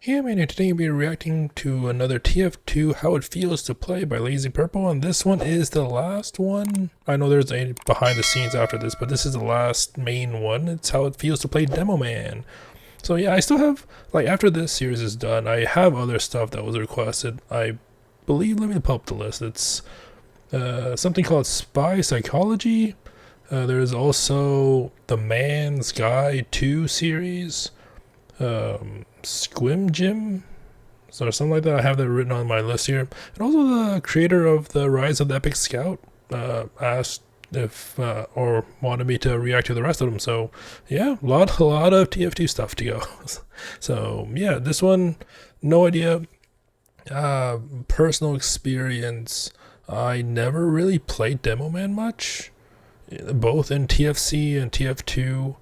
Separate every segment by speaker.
Speaker 1: Yeah, man, and today we'll be reacting to another TF2 How It Feels to Play by Lazy Purple, and this one is the last one. I know there's a behind the scenes after this, but this is the last main one. It's How It Feels to Play Demoman. So yeah, I still have, like, after this series is done, I have other stuff that was requested. I believe, let me pull up the list. It's something called Spy Psychology. There's also the Man's Guide 2 series. Squim Gym, so something like that. I have that written on my list here. And also the creator of the Rise of the Epic Scout asked if or wanted me to react to the rest of them. So yeah, a lot of TF2 stuff to go. So yeah, this one, no idea. Personal experience, I never really played Demoman much, both in TFC and TF2.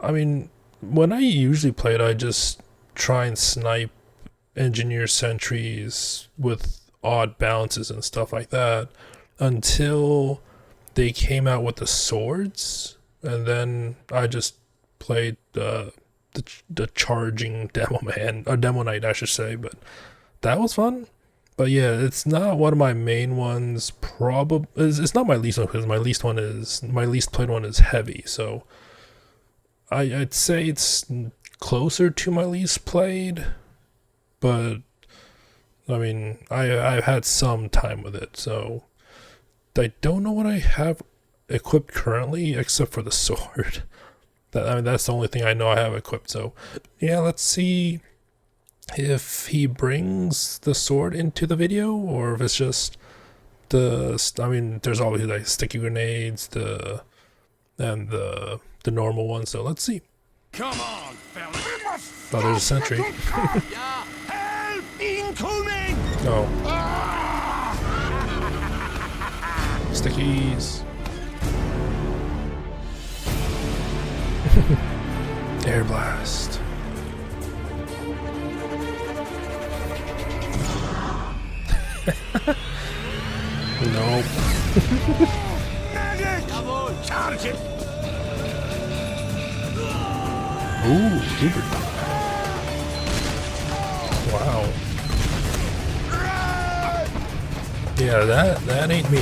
Speaker 1: I mean, when I usually play it, I just try and snipe engineer sentries with odd bounces and stuff like that until they came out with the swords, and then I just played the charging Demoman, or Demo Knight I should say, but that was fun. But yeah, it's not one of my main ones. Probably it's not my least one, because my least played one is heavy, so I'd say it's closer to my least played, but I mean, I've had some time with it, so I don't know what I have equipped currently except for the sword. That's the only thing I know I have equipped. So yeah, let's see if he brings the sword into the video, or if it's just I mean, there's always like sticky grenades, and the normal one. So let's see.
Speaker 2: Come on, fella.
Speaker 1: Oh, there's a sentry.
Speaker 2: Help incoming!
Speaker 1: Oh. Stickies. Air blast. Nope.
Speaker 2: Medic! Charge it!
Speaker 1: Ooh, super. Wow. Yeah, that ain't me.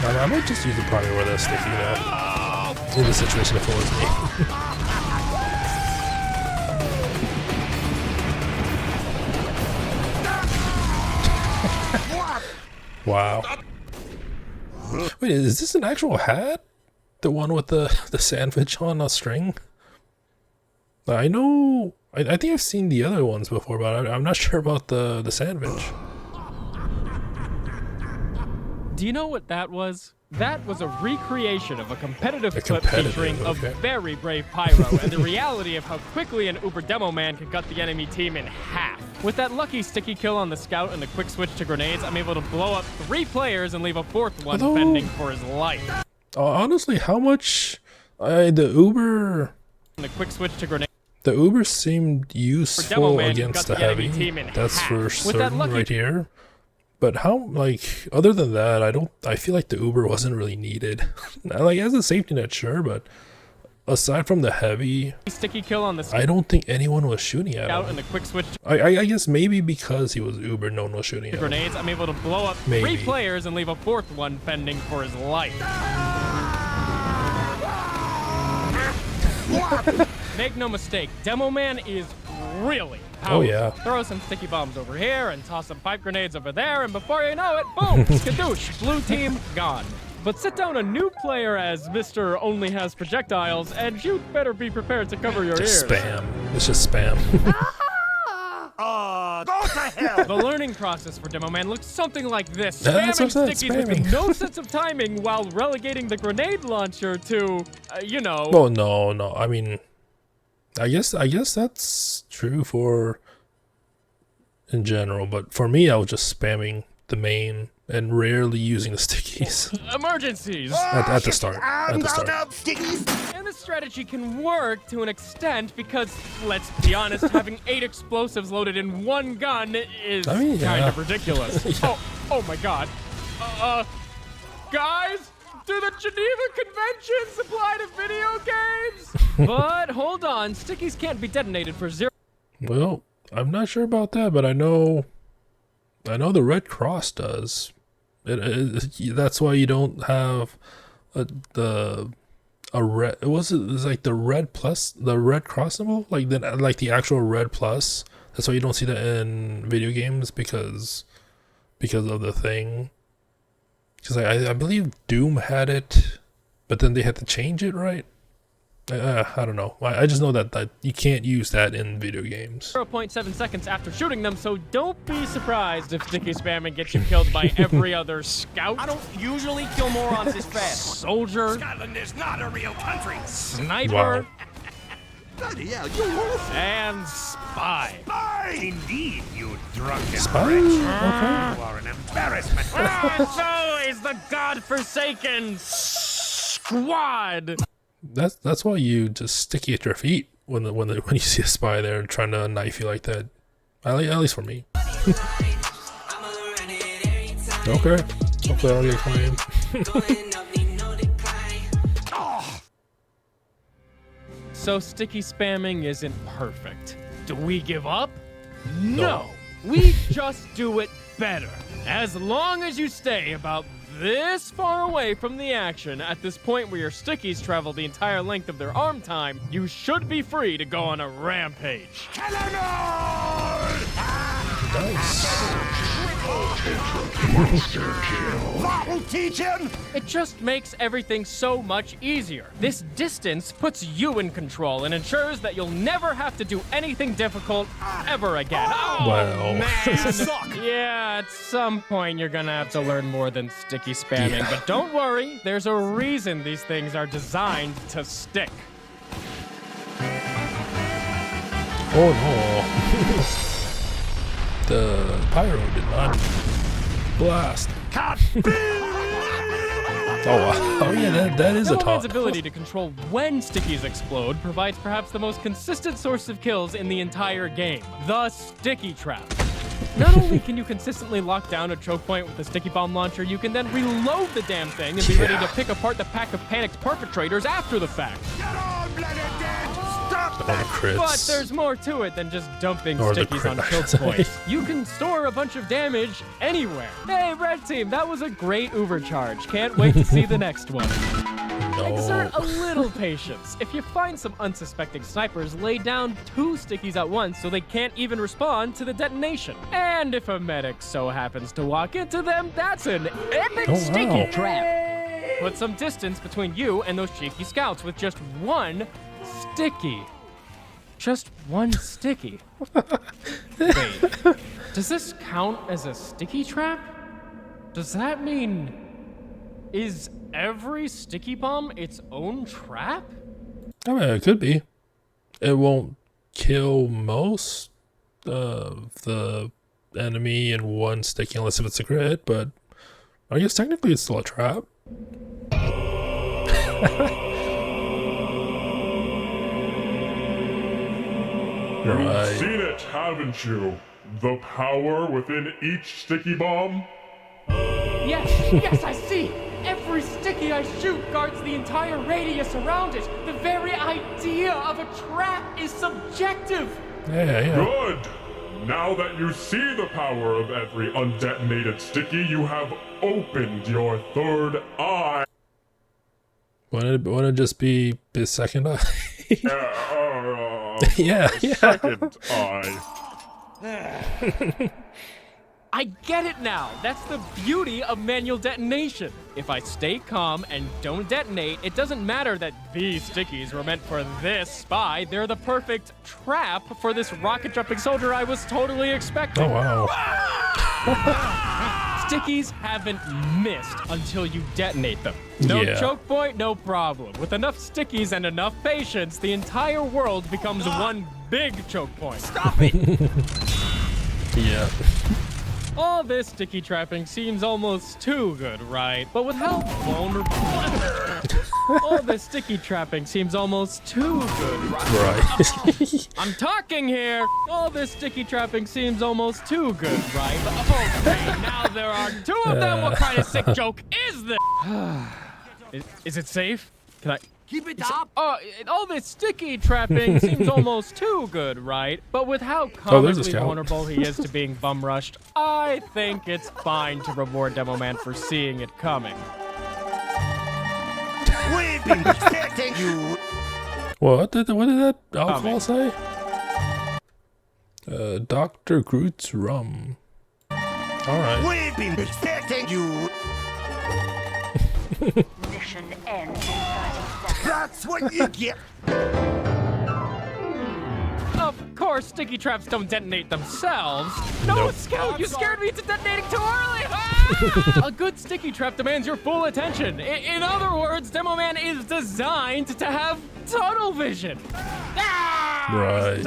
Speaker 1: I might just use the primary where that's sticky now. In this situation, if it was me. Wow. Wait, is this an actual hat? The one with the sandwich on a string? I know. I think I've seen the other ones before, but I'm not sure about the sandwich.
Speaker 3: Do you know what that was? That was a recreation of a competitive clip featuring a very brave pyro and the reality of how quickly an Uber Demoman can cut the enemy team in half. With that lucky sticky kill on the scout and the quick switch to grenades, I'm able to blow up 3 players and leave a 4th one fending for his life.
Speaker 1: Honestly, how much the Uber...
Speaker 3: The quick switch to grenades.
Speaker 1: The Uber seemed useful against the heavy. That's for certain right here. But how, like, other than that, I feel like the Uber wasn't really needed. Like, as a safety net, sure, but aside from the heavy,
Speaker 3: sticky kill on the
Speaker 1: I don't think anyone was shooting at him.
Speaker 3: And the quick switch
Speaker 1: I guess maybe because he was Uber, no one was shooting at
Speaker 3: grenades, I'm able to blow up 3 players and leave a 4th one fending for his life. Make no mistake, Demoman is really powerful.
Speaker 1: Oh yeah.
Speaker 3: Throw some sticky bombs over here and toss some pipe grenades over there, and before you know it, boom, skadoosh, blue team gone. But sit down a new player as Mr. Only Has Projectiles, and you better be prepared to cover your ears.
Speaker 1: Spam. It's just spam.
Speaker 2: Go to hell!
Speaker 3: The learning process for Demoman looks something like this. Spamming stickies with no sense of timing while relegating the grenade launcher to, you know...
Speaker 1: Well, no. I mean, I guess that's true for in general, but for me, I was just spamming the main and rarely using the stickies.
Speaker 3: Emergencies!
Speaker 1: At the start.
Speaker 2: And
Speaker 3: this strategy can work to an extent because, let's be honest, having 8 explosives loaded in one gun is kind of ridiculous.
Speaker 1: Yeah.
Speaker 3: Oh my god. Guys? Do the Geneva Conventions apply to video games? But hold on, stickies can't be detonated for 0.
Speaker 1: Well, I'm not sure about that, but I know the Red Cross does. That's why you don't have a red. It's like the red plus, the Red Cross symbol, like the actual red plus. That's why you don't see that in video games because of the thing. Because I believe Doom had it, but then they had to change it, right? I don't know. I just know that you can't use that in video games.
Speaker 3: 0.7 seconds after shooting them, so don't be surprised if sticky spamming gets you killed by every other scout.
Speaker 2: I don't usually kill morons this fast.
Speaker 3: Soldier.
Speaker 2: Scotland is not a real country.
Speaker 3: Sniper.
Speaker 1: Wow.
Speaker 2: Bloody hell, you wolf.
Speaker 3: And spy.
Speaker 2: Indeed, you drunken
Speaker 1: Spy?
Speaker 2: wretch.
Speaker 1: Okay.
Speaker 2: You are an embarrassment.
Speaker 3: So is the godforsaken squad.
Speaker 1: That's why you just sticky at your feet when you see a spy there trying to knife you like that. At least for me. Okay. Hopefully I'll get claimed.
Speaker 3: So sticky spamming isn't perfect. Do we give up? No. We just do it better. As long as you stay about this far away from the action at this point where your stickies travel the entire length of their arm time, you should be free to go on a rampage.
Speaker 2: That'll teach him.
Speaker 3: It just makes everything so much easier. This distance puts you in control and ensures that you'll never have to do anything difficult ever again. Oh,
Speaker 1: Well.
Speaker 3: man. Yeah, at some point you're gonna have to learn more than sticky spamming,
Speaker 1: Yeah.
Speaker 3: but don't worry, there's a reason these things are designed to stick.
Speaker 1: Oh no. The pyro did not blast. Oh yeah, that is a
Speaker 3: Demoman's
Speaker 1: top.
Speaker 3: ability to control when stickies explode provides perhaps the most consistent source of kills in the entire game, the sticky trap. Not only can you consistently lock down a choke point with a sticky bomb launcher, you can then reload the damn thing and be ready to pick apart the pack of panicked perpetrators after the fact.
Speaker 2: Get on, bloody dead. Stop
Speaker 1: All the crits.
Speaker 3: But there's more to it than just dumping
Speaker 1: Or the
Speaker 3: stickies
Speaker 1: crit,
Speaker 3: on
Speaker 1: I
Speaker 3: choke
Speaker 1: should say.
Speaker 3: points. You can store a bunch of damage anywhere. Hey, Red Team, that was a great overcharge. Can't wait to see the next one. Exert a little patience. If you find some unsuspecting snipers, lay down 2 stickies at once so they can't even respond to the detonation. And if a medic so happens to walk into them, that's an epic
Speaker 1: Oh,
Speaker 3: sticky
Speaker 1: wow.
Speaker 3: trap. Put some distance between you and those cheeky scouts with just 1 sticky. Just 1 sticky. Wait, does this count as a sticky trap? Does that mean... is every sticky bomb its own trap?
Speaker 1: I mean, it could be. It won't kill most of the enemy in 1 sticky unless if it's a crit, but I guess technically it's still a trap.
Speaker 4: You've
Speaker 1: Right.
Speaker 4: seen it, haven't you? The power within each sticky bomb?
Speaker 3: Yes, I see! Every sticky I shoot guards the entire radius around it. The very idea of a trap is subjective.
Speaker 1: Yeah.
Speaker 4: Good! Now that you see the power of every undetonated sticky, you have opened your third eye.
Speaker 1: Wouldn't it just be his second eye? yeah.
Speaker 4: Second eye.
Speaker 3: I get it now. That's the beauty of manual detonation. If I stay calm and don't detonate, it doesn't matter that these stickies were meant for this spy. They're the perfect trap for this rocket jumping soldier I was totally expecting.
Speaker 1: Oh wow.
Speaker 3: Stickies haven't missed until you detonate them. No
Speaker 1: Yeah.
Speaker 3: choke point, no problem. With enough stickies and enough patience, the entire world becomes one big choke point.
Speaker 2: Stop it.
Speaker 1: Yeah.
Speaker 3: All this sticky trapping seems almost too good, right? But with how vulnerable... All this sticky trapping seems almost too good, right?
Speaker 1: Right.
Speaker 3: I'm talking here! All this sticky trapping seems almost too good, right? But, okay, now there are 2 of them. What kind of sick joke is this? Is it safe? Can I?
Speaker 2: Keep it up.
Speaker 3: All this sticky trapping seems almost too good, right? But with how
Speaker 1: there's a
Speaker 3: comically
Speaker 1: scout.
Speaker 3: vulnerable he is to being bum rushed, I think it's fine to reward Demoman for seeing it coming.
Speaker 2: We've been protecting you.
Speaker 1: What did that alcohol say? Dr. Groot's rum. Alright.
Speaker 2: We've been protecting you.
Speaker 5: Mission ends in 30 seconds.
Speaker 2: That's what you get.
Speaker 3: Of course, sticky traps don't detonate themselves. No,
Speaker 1: Nope.
Speaker 3: Scout, you scared me into detonating too early. Ah! A good sticky trap demands your full attention. In other words, Demoman is designed to have tunnel vision.
Speaker 1: Right.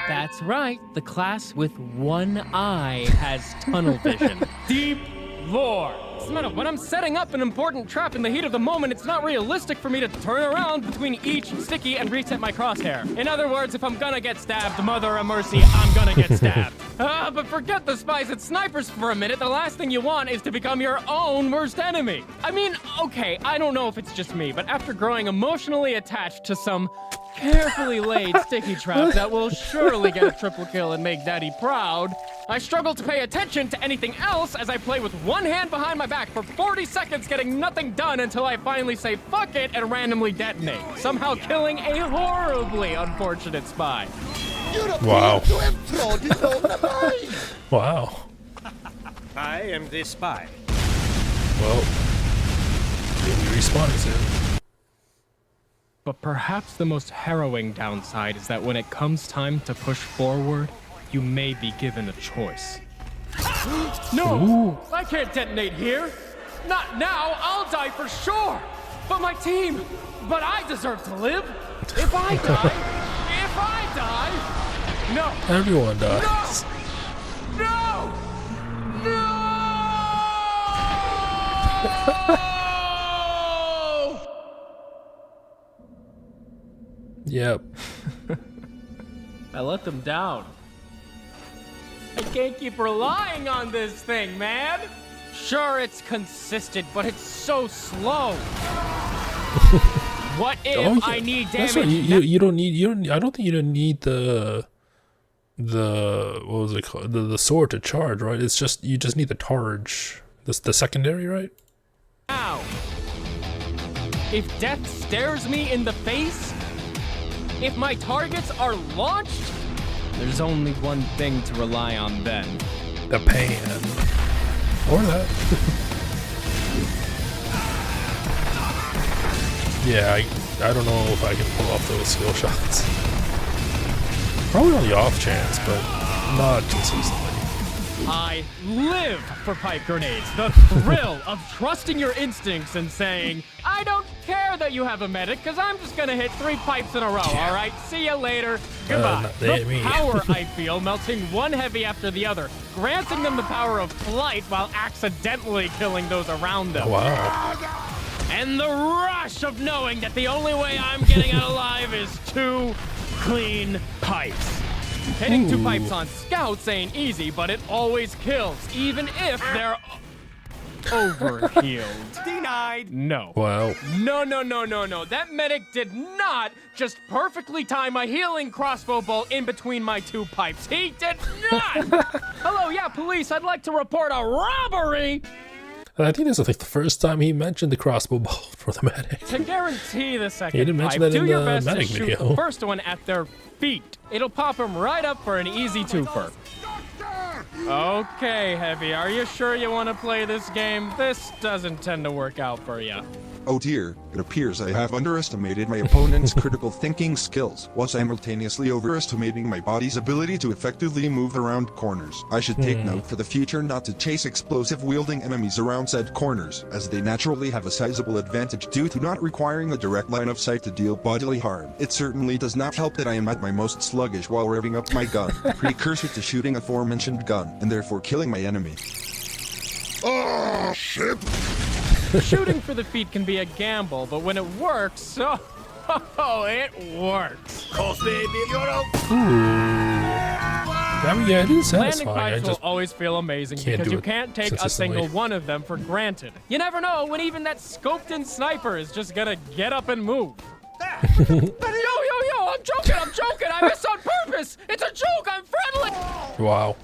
Speaker 3: That's right. The class with one eye has tunnel vision. Deep lore. When I'm setting up an important trap in the heat of the moment, it's not realistic for me to turn around between each sticky and reset my crosshair. In other words, if I'm gonna get stabbed, mother of mercy, I'm gonna get stabbed. But forget the spies and snipers for a minute. The last thing you want is to become your own worst enemy. I mean, okay, I don't know if it's just me, but after growing emotionally attached to some carefully laid sticky trap that will surely get a triple kill and make daddy proud, I struggle to pay attention to anything else as I play with one hand behind my back for 40 seconds, getting nothing done until I finally say fuck it and randomly detonate, somehow killing a horribly unfortunate spy.
Speaker 1: Wow. Wow.
Speaker 6: I am the spy.
Speaker 1: Well, you'll be respawning soon.
Speaker 3: But perhaps the most harrowing downside is that when it comes time to push forward, you may be given a choice. No!
Speaker 1: Ooh.
Speaker 3: I can't detonate here! Not now! I'll die for sure! But my team! But I deserve to live! If I die... No!
Speaker 1: Everyone dies.
Speaker 3: No! No!
Speaker 1: Yep.
Speaker 3: I let them down. I can't keep relying on this thing, man. Sure, it's consistent, but it's so slow. What if I need damage?
Speaker 1: That's right. You don't need. I don't think you don't need the what was it called? The sword to charge, right? It's just you just need the charge. The secondary, right?
Speaker 3: Now, if death stares me in the face, if my targets are launched, there's only one thing to rely on then.
Speaker 1: The pan. Or that. Yeah, I don't know if I can pull off those skill shots. Probably on the off chance, but not consistently.
Speaker 3: I live for pipe grenades. The thrill of trusting your instincts and saying, I don't care that you have a medic, because I'm just going to hit 3 pipes in a row, all right? See you later. Goodbye. The power I feel melting one heavy after the other, granting them the power of flight while accidentally killing those around them.
Speaker 1: Oh, wow.
Speaker 3: And the rush of knowing that the only way I'm getting out alive is 2 clean pipes. Hitting 2 pipes on scouts ain't easy, but it always kills, even if they're overhealed.
Speaker 6: Denied.
Speaker 3: No.
Speaker 1: Wow.
Speaker 3: No. That medic did not just perfectly time a healing crossbow bolt in between my 2 pipes. He did not! Hello, yeah, police, I'd like to report a robbery!
Speaker 1: I think this is like the first time he mentioned the crossbow bolt for the medic.
Speaker 3: To guarantee the second
Speaker 1: He didn't mention
Speaker 3: pipe,
Speaker 1: that in
Speaker 3: do your
Speaker 1: the
Speaker 3: best to
Speaker 1: medic
Speaker 3: shoot
Speaker 1: video.
Speaker 3: the first one at their feet. It'll pop them right up for an easy twofer. Okay, Heavy, are you sure you want to play this game? This doesn't tend to work out for you.
Speaker 7: Oh dear, it appears I have underestimated my opponent's critical thinking skills, while simultaneously overestimating my body's ability to effectively move around corners. I should take note for the future not to chase explosive-wielding enemies around said corners, as they naturally have a sizable advantage due to not requiring a direct line of sight to deal bodily harm. It certainly does not help that I am at my most sluggish while revving up my gun, precursor to shooting aforementioned gun, and therefore killing my enemy.
Speaker 2: Oh, shit.
Speaker 3: Shooting for the feet can be a gamble, but when it works, it works.
Speaker 2: Course, baby, you're a...
Speaker 1: I mean, yeah, it is
Speaker 3: Landing
Speaker 1: satisfying. I
Speaker 3: pipes will
Speaker 1: just
Speaker 3: always feel amazing
Speaker 1: can't
Speaker 3: because
Speaker 1: do
Speaker 3: you
Speaker 1: it
Speaker 3: can't take a
Speaker 1: consistently.
Speaker 3: single one of them for granted. You never know when even that scoped-in sniper is just gonna get up and move. Yo, I'm joking, I missed on purpose! It's a joke, I'm friendly!
Speaker 1: wow.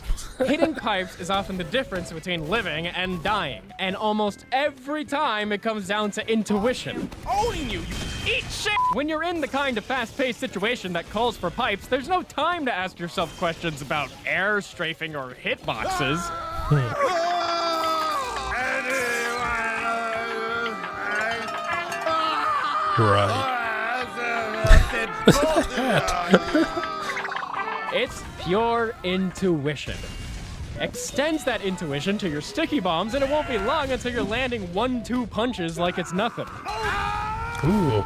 Speaker 3: Hitting pipes is often the difference between living and dying, and almost every time it comes down to intuition. Owning you eat shit! When you're in the kind of fast-paced situation that calls for pipes, there's no time to ask yourself questions about air strafing or hitboxes.
Speaker 1: Right.
Speaker 3: It's pure intuition. Extends that intuition to your sticky bombs, and it won't be long until you're landing 1-2 punches like it's nothing.
Speaker 1: Ooh.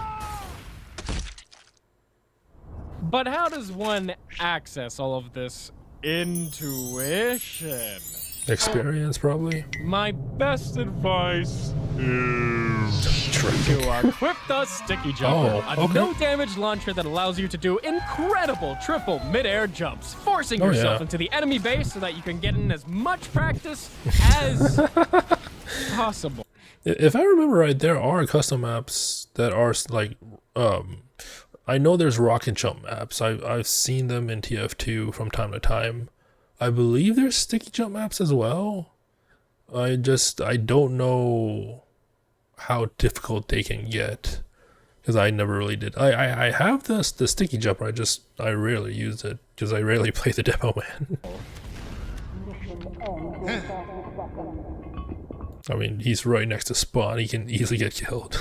Speaker 3: But how does one access all of this intuition?
Speaker 1: Experience, probably.
Speaker 3: My best advice is to equip the Sticky Jumper,
Speaker 1: Oh, okay.
Speaker 3: a no-damage launcher that allows you to do incredible triple mid-air jumps, forcing
Speaker 1: Oh,
Speaker 3: yourself
Speaker 1: yeah.
Speaker 3: into the enemy base so that you can get in as much practice as possible.
Speaker 1: If I remember right, there are custom maps that are like, I know there's rock and jump maps. I've seen them in TF2 from time to time. I believe there's sticky jump maps as well. I don't know how difficult they can get because I never really did. I have the sticky jumper. I rarely use it because I rarely play the Demoman. I mean, he's right next to Spawn. He can easily get killed.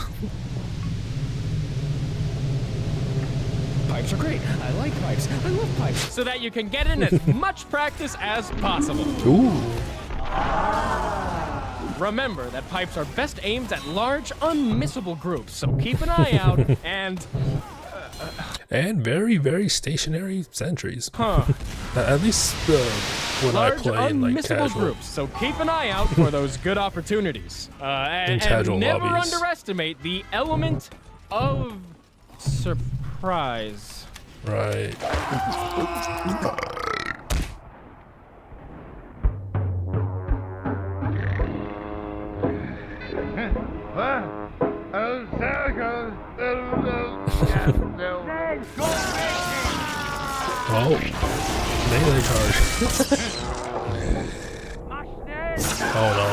Speaker 3: Pipes are great. I like pipes. I love pipes. So that you can get in as much practice as possible.
Speaker 1: Ooh.
Speaker 3: Remember that pipes are best aimed at large, unmissable groups, so keep an eye out and...
Speaker 1: And very, very stationary sentries.
Speaker 3: Huh.
Speaker 1: At least when
Speaker 3: Large,
Speaker 1: I play in like
Speaker 3: unmissable
Speaker 1: casual.
Speaker 3: groups, so keep an eye out for those good opportunities. And
Speaker 1: casual
Speaker 3: never
Speaker 1: lobbies.
Speaker 3: underestimate the element of surprise.
Speaker 1: Right. Oh, melee charge. Oh no.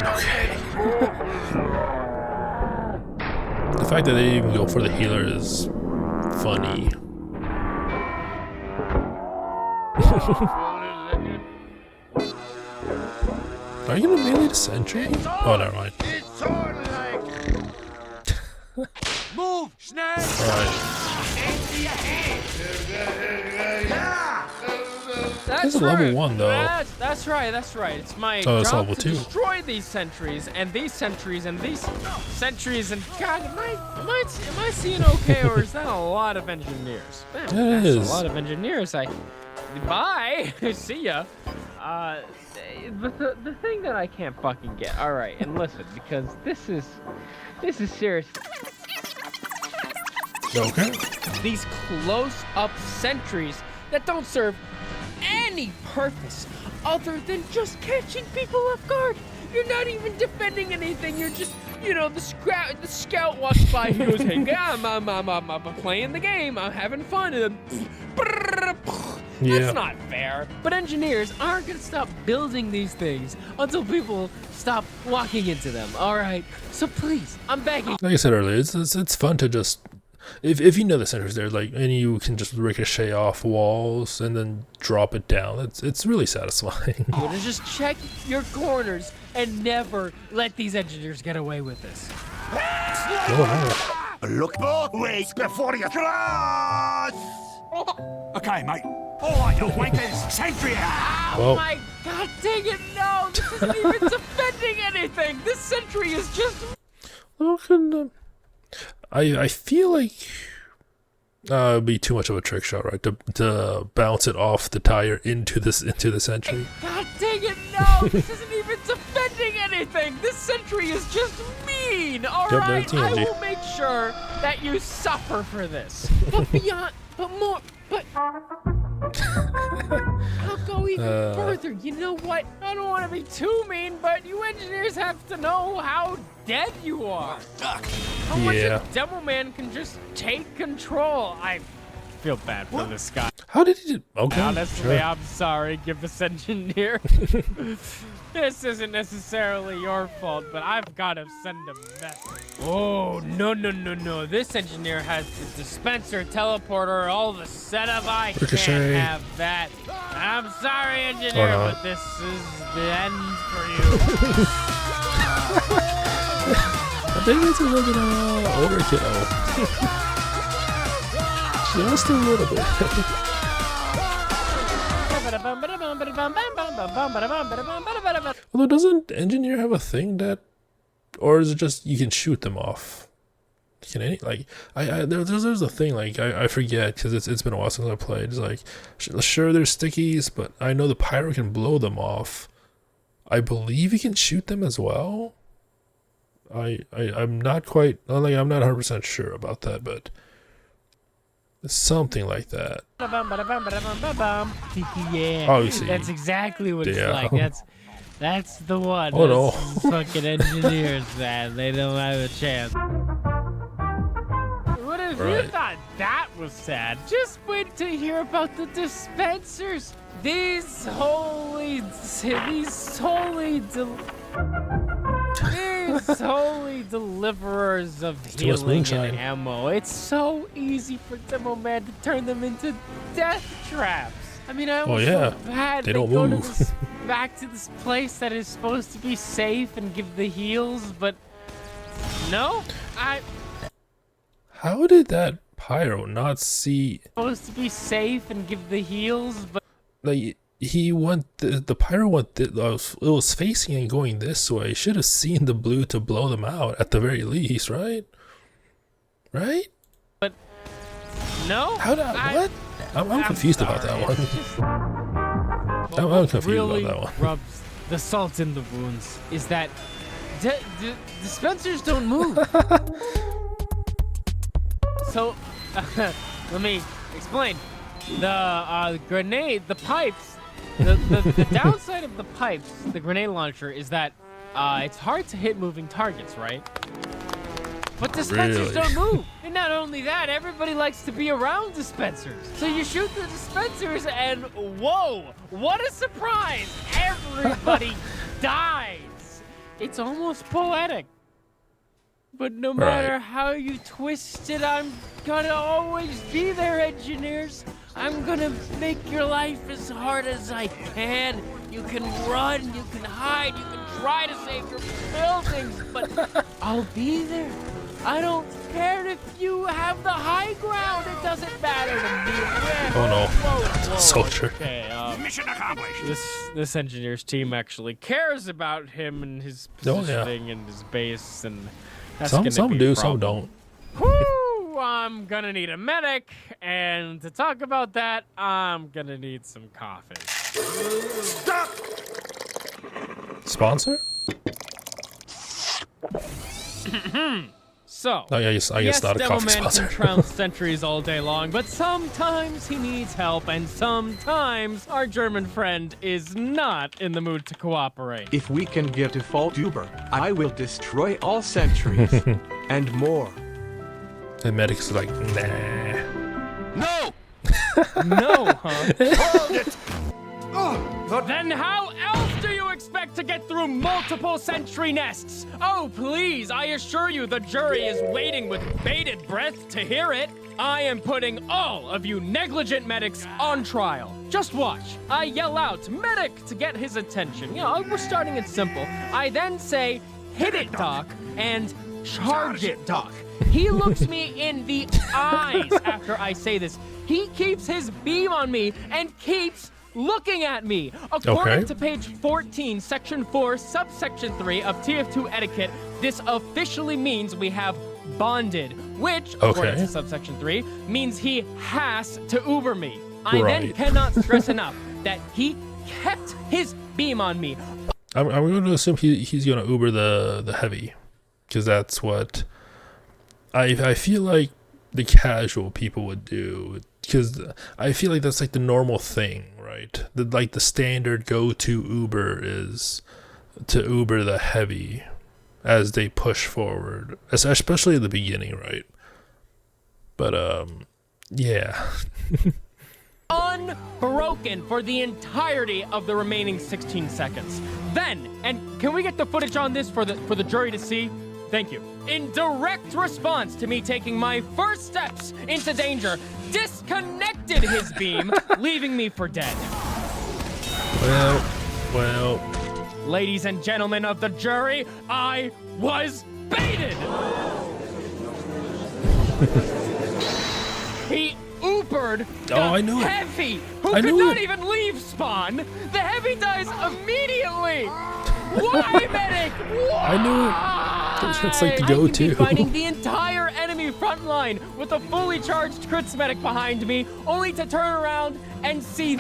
Speaker 1: Okay. The fact that they didn't even go for the healer is funny. Are you gonna melee the sentry? Oh, never mind.
Speaker 2: Move, Snake!
Speaker 1: Alright. This is level 1 though.
Speaker 3: That's right. It's my
Speaker 1: Oh, it's
Speaker 3: job
Speaker 1: level
Speaker 3: to
Speaker 1: 2.
Speaker 3: destroy these sentries and these sentries and these sentries and God, am I seeing okay, or is that a lot of engineers? Man,
Speaker 1: It
Speaker 3: that's
Speaker 1: is.
Speaker 3: a lot of engineers. Bye. See ya. The thing that I can't fucking get. All right, and listen, because this is serious.
Speaker 1: Okay.
Speaker 3: These close-up sentries that don't serve any purpose other than just catching people off guard. You're not even defending anything. You're just, the scout walks by. He goes, "Hey, I'm playing the game. I'm having fun." And
Speaker 1: Yeah.
Speaker 3: that's not fair. But engineers aren't gonna stop building these things until people stop walking into them. All right. So please, I'm begging.
Speaker 1: Like I said earlier, it's fun to just if you know the center's there, like, and you can just ricochet off walls and then drop it down. It's really satisfying.
Speaker 3: You to just check your corners and never let these engineers get away with this.
Speaker 1: Oh,
Speaker 2: Look both ways before you cross! Okay, mate. All right, you wankers, sentry out!
Speaker 3: Oh
Speaker 1: Well.
Speaker 3: my god, dang it, no! This isn't even defending anything! This sentry is just...
Speaker 1: I feel like it'd be too much of a trick shot, right? To bounce it off the tire into the sentry.
Speaker 3: God dang it, no! This isn't even defending anything! kidding. This sentry is just mean. All
Speaker 1: Yep,
Speaker 3: right,
Speaker 1: that's
Speaker 3: I
Speaker 1: TNG.
Speaker 3: will make sure that you suffer for this. But beyond, but more, but I'll go even further. You know what? I don't want to be too mean, but you engineers have to know how dead you are. How much a Demoman can just take control. I feel bad for this guy.
Speaker 1: How did he do? Okay.
Speaker 3: Honestly,
Speaker 1: sure.
Speaker 3: I'm sorry, give this engineer. This isn't necessarily your fault, but I've got to send a message. Oh, no. This engineer has the dispenser, teleporter, all the setup. I
Speaker 1: Ricochet.
Speaker 3: can't have that. I'm sorry, engineer, but this is the end for you.
Speaker 1: I think it's a little bit overkill. Just a little bit. Although, doesn't engineer have a thing that, or is it just you can shoot them off? Can any like there's a thing like I forget because it's been a while since I played. It's like sure there's stickies, but I know the pyro can blow them off. I believe you can shoot them as well. I'm not quite I'm not 100% sure about that, but something like that.
Speaker 3: Yeah,
Speaker 1: Obviously.
Speaker 3: that's exactly what it's
Speaker 1: Yeah.
Speaker 3: like. That's the one.
Speaker 1: Oh, no.
Speaker 3: Those fucking engineers, man. They don't have a chance. What if you
Speaker 1: Right.
Speaker 3: thought that was sad? Just wait to hear about the dispensers. These holy deliverers of
Speaker 1: Too much
Speaker 3: healing
Speaker 1: moonshine.
Speaker 3: and ammo. It's so easy for Demoman to turn them into death traps. I mean, I almost
Speaker 1: yeah.
Speaker 3: feel bad.
Speaker 1: They don't
Speaker 3: go
Speaker 1: move.
Speaker 3: To this, back to this place that is supposed to be safe and give the heals, but no,
Speaker 1: How did that pyro not see?
Speaker 3: supposed to be safe and give the heals, but
Speaker 1: Like he went, the pyro went. It was facing and going this way. Should have seen the blue to blow them out at the very least, right? Right?
Speaker 3: no.
Speaker 1: How did what? I'm confused about that one. I'm confused
Speaker 3: really
Speaker 1: about that one.
Speaker 3: rubs the salt in the wounds is that dispensers don't move. So, let me explain. The grenade, the pipes, the downside of the pipes, the grenade launcher, is that it's hard to hit moving targets, right? But dispensers
Speaker 1: Really?
Speaker 3: don't move. And not only that, everybody likes to be around dispensers. So you shoot the dispensers and whoa, what a surprise! Everybody dies. It's almost poetic. But no matter
Speaker 1: Right.
Speaker 3: how you twist it, I'm gonna always be there, engineers. I'm gonna make your life as hard as I can. You can run, you can hide, you can try to save your buildings, but I'll be there. I don't care if you have the high ground. It doesn't matter to me. Yeah.
Speaker 1: Oh no,
Speaker 3: Whoa.
Speaker 1: soldier.
Speaker 3: Okay,
Speaker 2: Mission accomplished.
Speaker 3: this engineer's team actually cares about him and his
Speaker 1: Oh, yeah.
Speaker 3: positioning and his base, and that's
Speaker 1: Some
Speaker 3: gonna be
Speaker 1: do,
Speaker 3: a
Speaker 1: some
Speaker 3: problem.
Speaker 1: don't.
Speaker 3: Whew, I'm gonna need a medic, and to talk about that, I'm gonna need some coffee.
Speaker 2: Stop!
Speaker 1: Sponsor?
Speaker 3: So,
Speaker 1: Oh, yeah, I guess not a coffee
Speaker 3: Demoman
Speaker 1: sponsor.
Speaker 3: can trounce sentries all day long, but sometimes he needs help, and sometimes our German friend is not in the mood to cooperate.
Speaker 8: If we can get a fault Uber, I will destroy all sentries and more.
Speaker 1: The medic's like, nah.
Speaker 2: No!
Speaker 3: No, huh?
Speaker 2: Hold it!
Speaker 3: Then how else do you expect to get through multiple sentry nests? Oh, please, I assure you the jury is waiting with bated breath to hear it. I am putting all of you negligent medics on trial. Just watch. I yell out, medic, to get his attention. You know, we're starting it simple. I then say, hit it, doc, and charge it, doc. He looks me in the eyes after I say this. He keeps his beam on me and keeps looking at me. According to page 14, section 4, subsection 3 of TF2 etiquette, this officially means we have bonded, which, according to subsection 3, means he has to Uber me. I then cannot stress enough that he kept his beam on me.
Speaker 1: I'm going to assume he's going to Uber the heavy, because that's what I feel like the casual people would do, because I feel like that's like the normal thing, right? The standard go-to Uber is to Uber the heavy as they push forward, especially at the beginning, right? But yeah.
Speaker 3: Unbroken for the entirety of the remaining 16 seconds. Then, and can we get the footage on this for the jury to see? Thank you. In direct response to me taking my first steps into danger, disconnected his beam, leaving me for dead.
Speaker 1: Well.
Speaker 3: Ladies and gentlemen of the jury, I was baited! He Ubered the
Speaker 1: I knew it.
Speaker 3: heavy, who
Speaker 1: I
Speaker 3: could
Speaker 1: knew
Speaker 3: not
Speaker 1: it.
Speaker 3: even leave spawn. The heavy dies immediately. Why, medic? Why?
Speaker 1: I knew it. That's like the
Speaker 3: I could
Speaker 1: go-to.
Speaker 3: be fighting the entire enemy front line with a fully charged crits medic behind me, only to turn around and see.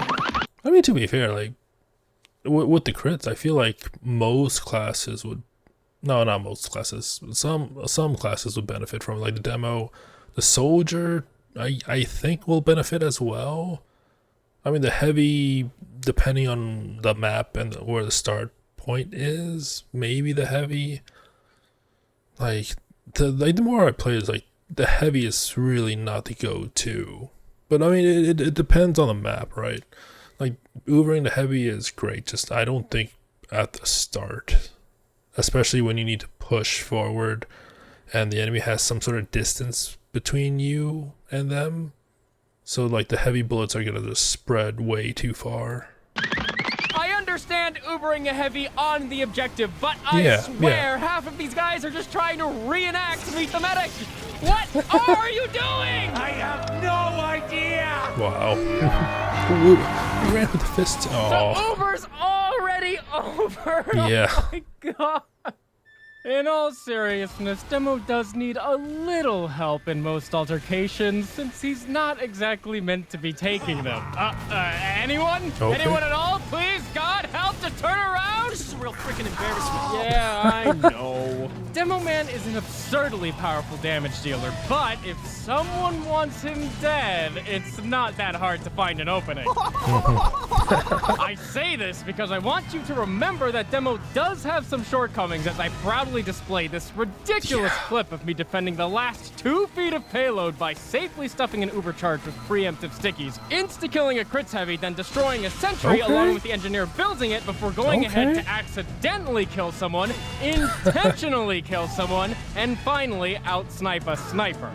Speaker 1: I mean, to be fair, like with the crits, I feel like most classes would. No, not most classes. Some classes would benefit from it, like the demo. The soldier, I think, will benefit as well. I mean, the heavy, depending on the map and where the start point is, maybe the heavy. Like the more I play, is like the heavy is really not the go-to. But I mean, it depends on the map, right? Like Ubering the heavy is great. Just I don't think at the start, especially when you need to push forward, and the enemy has some sort of distance between you and them. So like the heavy bullets are gonna just spread way too far.
Speaker 3: I understand Ubering a heavy on the objective, but I swear half of these guys are just trying to reenact Meet the Medic. What are you doing?
Speaker 2: I have no idea!
Speaker 1: Wow. Ooh, he ran with the fists.
Speaker 3: The
Speaker 1: Oh,
Speaker 3: Uber's already over.
Speaker 1: Yeah.
Speaker 3: Oh my god. In all seriousness, Demo does need a little help in most altercations, since he's not exactly meant to be taking them. Anyone?
Speaker 1: Okay.
Speaker 3: Anyone at all? Please, God, help to turn around?
Speaker 6: This is a real freaking embarrassment.
Speaker 3: Yeah, I know. Demoman is an absurdly powerful damage dealer, but if someone wants him dead, it's not that hard to find an opening. I say this because I want you to remember that Demo does have some shortcomings, as I proudly display this ridiculous clip of me defending the last 2 feet of payload by safely stuffing an Uber charge with preemptive stickies, insta-killing a crits heavy, then destroying a sentry along with the engineer building it before going ahead to accidentally kill someone, intentionally kill someone, and finally out-snipe a sniper.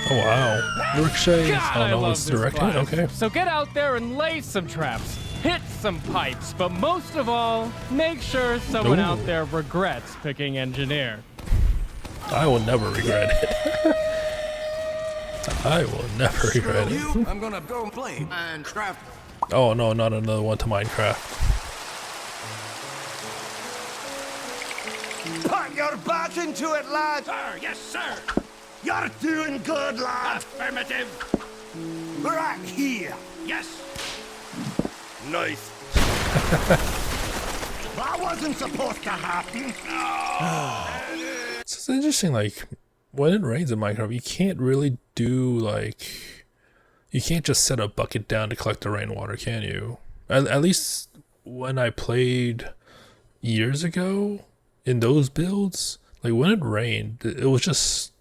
Speaker 1: oh wow. Ricochet.
Speaker 3: God,
Speaker 1: Oh
Speaker 3: I
Speaker 1: no,
Speaker 3: love
Speaker 1: it's
Speaker 3: this
Speaker 1: directed.
Speaker 3: class.
Speaker 1: Okay.
Speaker 3: So get out there and lay some traps, hit some pipes, but most of all, make sure someone
Speaker 1: Ooh.
Speaker 3: out there regrets picking engineer.
Speaker 1: I will never regret it. I will never regret it.
Speaker 6: I'm gonna go play Minecraft.
Speaker 1: Oh no, not another one to Minecraft.
Speaker 2: Put your back into it, lad!
Speaker 6: Sir, yes, sir.
Speaker 2: You're doing good, lad!
Speaker 6: Affirmative.
Speaker 2: Right here!
Speaker 6: Yes.
Speaker 2: Nice. That wasn't supposed to happen.
Speaker 1: It's interesting, like, when it rains in Minecraft, you can't really do, like, you can't just set a bucket down to collect the rainwater, can you? At least when I played years ago, in those builds, like, when it rained, it was just,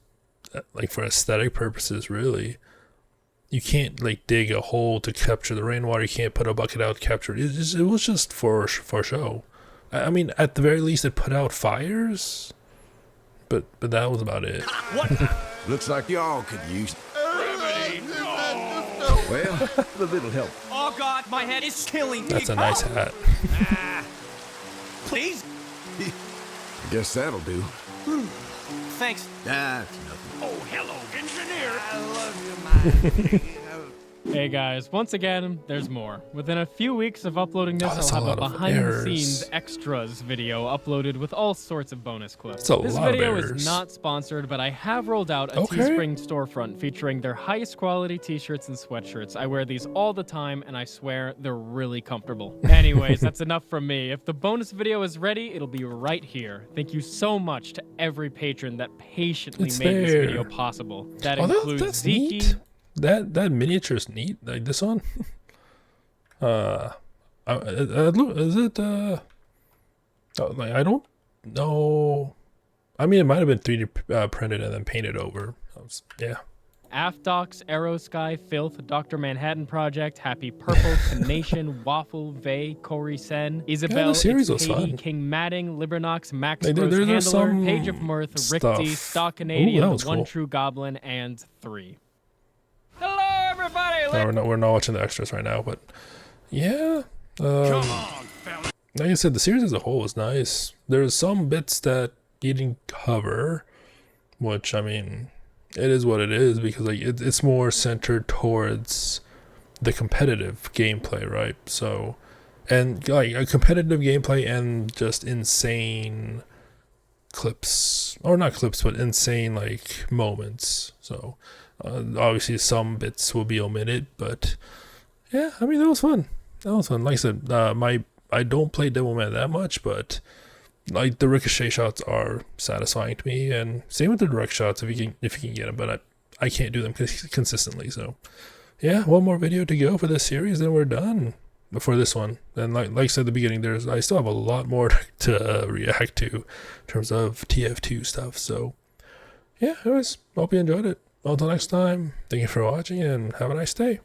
Speaker 1: like, for aesthetic purposes, really. You can't, like, dig a hole to capture the rainwater, you can't put a bucket out to capture it. It was just for show. I mean, at the very least, it put out fires. But that was about it.
Speaker 9: Looks like y'all could use. Well, a little help.
Speaker 6: Oh God, my head is killing me.
Speaker 1: That's a nice hat.
Speaker 6: Please.
Speaker 9: I guess that'll do.
Speaker 6: Thanks.
Speaker 9: That's nothing.
Speaker 6: Oh, hello, engineer. I love you, man.
Speaker 3: Hey guys, once again, there's more. Within a few weeks of uploading this,
Speaker 1: that's
Speaker 3: I'll
Speaker 1: a
Speaker 3: have a
Speaker 1: lot of
Speaker 3: behind-the-scenes
Speaker 1: errors.
Speaker 3: extras video uploaded with all sorts of bonus clips.
Speaker 1: That's a
Speaker 3: This
Speaker 1: lot of
Speaker 3: video
Speaker 1: errors.
Speaker 3: is not sponsored, but I have rolled out a
Speaker 1: Okay.
Speaker 3: Teespring storefront featuring their highest quality t-shirts and sweatshirts. I wear these all the time, and I swear they're really comfortable. Anyways, that's enough from me. If the bonus video is ready, it'll be right here. Thank you so much to every patron that patiently
Speaker 1: It's
Speaker 3: made this
Speaker 1: there.
Speaker 3: video possible. That
Speaker 1: Oh,
Speaker 3: includes
Speaker 1: that's
Speaker 3: Zeke.
Speaker 1: neat. That miniature is neat. Like this one. Is it? Like I don't know. I mean, it might have been 3D printed and then painted over. Yeah.
Speaker 3: Afdox, Aerosky, Filth, Dr. Manhattan Project, Happy Purple, Kanation, Waffle, Vey, Corey Sen, Isabel,
Speaker 1: the series
Speaker 3: It's
Speaker 1: was
Speaker 3: Katie,
Speaker 1: fun.
Speaker 3: King Madding, Libernox, Max
Speaker 1: Like,
Speaker 3: Gross
Speaker 1: there's
Speaker 3: Handler,
Speaker 1: some
Speaker 3: Page of Mirth, Rick
Speaker 1: stuff.
Speaker 3: D, Stock
Speaker 1: Ooh,
Speaker 3: Canadian,
Speaker 1: that
Speaker 3: The
Speaker 1: was
Speaker 3: One
Speaker 1: cool.
Speaker 3: True Goblin, and 3. Hello, everybody!
Speaker 1: No, we're not watching the extras right now, but yeah.
Speaker 2: Come on, fella.
Speaker 1: Like I said, the series as a whole was nice. There's some bits that you didn't cover, which I mean, it is what it is because like it's more centered towards the competitive gameplay, right? So, and like a competitive gameplay and just insane clips, or not clips, but insane like moments. So, obviously some bits will be omitted, but yeah, I mean that was fun. That was fun. Like I said, I don't play Demoman that much, but like the ricochet shots are satisfying to me, and same with the direct shots if you can get them, but I can't do them consistently. So yeah, one more video to go for this series, then we're done before this one. And like I said at the beginning, I still have a lot more to react to in terms of TF2 stuff. So yeah, anyways, hope you enjoyed it. Until next time, thank you for watching and have a nice day.